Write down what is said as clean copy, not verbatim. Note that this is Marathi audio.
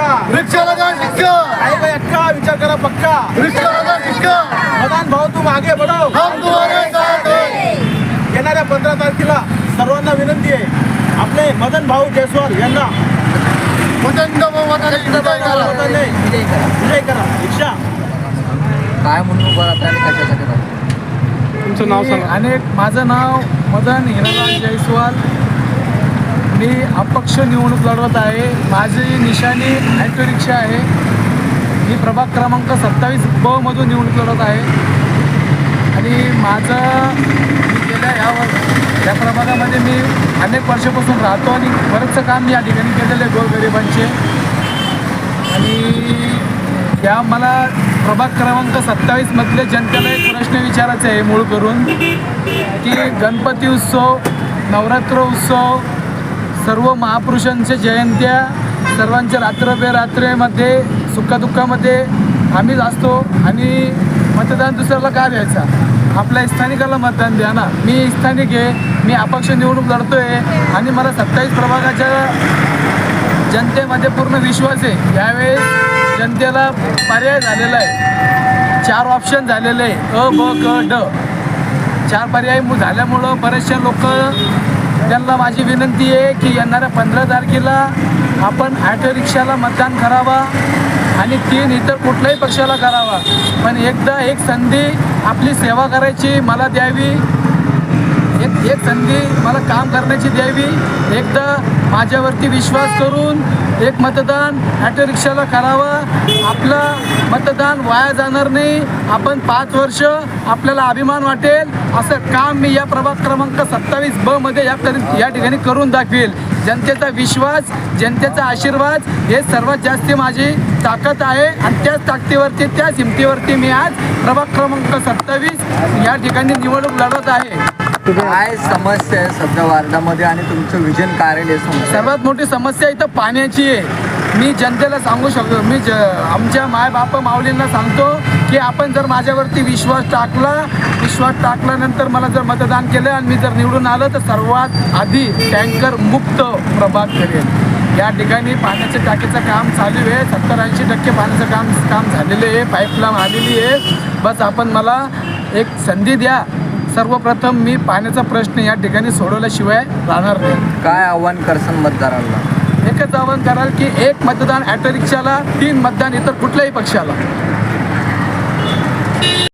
शिक्का, रिक्षाला द्या शिक्का, आहे का अक्का विचार करा पक्का, रिक्षाला द्या शिक्का, मदान भाऊ तुम आगे बढ़ो, हम तुम्हारे साथ हैं। येणाऱ्या 15 तारखेला सर्वांना विनंती आहे आपले मदन भाऊ जयस्वाल यांना प्रचंड बहुमताने विजय करा. विजय करा. रिक्षा काय म्हणून उभं राहता आणि कशासाठी राहता? तुमचं नाव सांगा. माझं नाव मदन हिरालाल जयस्वाल. मी अपक्ष निवडणूक लढवत आहे. माझी निशाणी ॲटो रिक्षा आहे. मी प्रभाग क्रमांक 27 मधून निवडणूक लढवत आहे आणि माझं गेल्या या प्रभागामध्ये मी अनेक वर्षापासून राहतो आणि बरंचसं काम या ठिकाणी केलेलं आहे गोरगरिबांचे. आणि या मला प्रभाग क्रमांक 27 मधले जनतेला एक प्रश्न विचारायचा आहे मूळ करून की गणपती उत्सव, नवरात्र उत्सव, सर्व महापुरुषांच्या जयंत्या, सर्वांच्या रात्रबेरात्रेमध्ये सुखदुःखामध्ये आम्हीच असतो आणि मतदान दुसऱ्याला का द्यायचा? आपल्या स्थानिकाला मतदान द्या ना. मी स्थानिक आहे, मी अपक्ष निवडणूक लढतो आहे आणि मला 27 प्रभागाच्या जनतेमध्ये पूर्ण विश्वास आहे. यावेळेस जनतेला पर्याय झालेला आहे. 4 ऑप्शन झालेले आहे, अ, ब, क, ड. 4 पर्याय झाल्यामुळं बरेचसे लोक त्यांना माझी विनंती आहे की येणाऱ्या 15 तारखेला आपण ॲटो रिक्षाला मतदान करावा आणि 3 इतर कुठल्याही पक्षाला करावा. पण एकदा एक संधी आपली सेवा करायची मला द्यावी, एक संधी मला काम करण्याची द्यावी. एकदा माझ्यावरती विश्वास करून एक मतदान ॲटो रिक्षाला करावं. आपलं मतदान वाया जाणार नाही. आपण 5 वर्ष आपल्याला अभिमान वाटेल असं काम मी या प्रभाग क्रमांक 27 मध्ये या ठिकाणी करून दाखवेल. जनतेचा विश्वास, जनतेचा आशीर्वाद हे सर्वात जास्त माझी ताकद आहे आणि त्याच ताकदीवरती, त्याच हिमतीवरती मी आज प्रभाग क्रमांक 27 या ठिकाणी निवडणूक लढवत आहे. काय समस्या आहे सध्या वार्डामध्ये आणि तुमचं विजन कार्यालय समस्या? सर्वात मोठी समस्या इथं पाण्याची आहे. मी जनतेला सांगू शकतो, आमच्या मायबाप माऊलींना सांगतो की आपण जर माझ्यावरती विश्वास टाकल्यानंतर मला जर मतदान केलं आणि मी जर निवडून आलं तर सर्वात आधी टँकर मुक्त प्रभाग करेल. या ठिकाणी पाण्याच्या टाकीचं काम चालू आहे. 70-80% पाण्याचं काम झालेलं आहे. पाईपलाईन आलेली आहे. बस आपण मला एक संधी द्या. सर्वप्रथम मी पाण्याचा प्रश्न या ठिकाणी सोडवल्याशिवाय राहणार नाही. काय आव्हान करसान मतदारांना? एकच आवाहन कराल की 1 मतदान ॲटो रिक्षाला, 3 मतदान इतर कुठल्याही पक्षाला.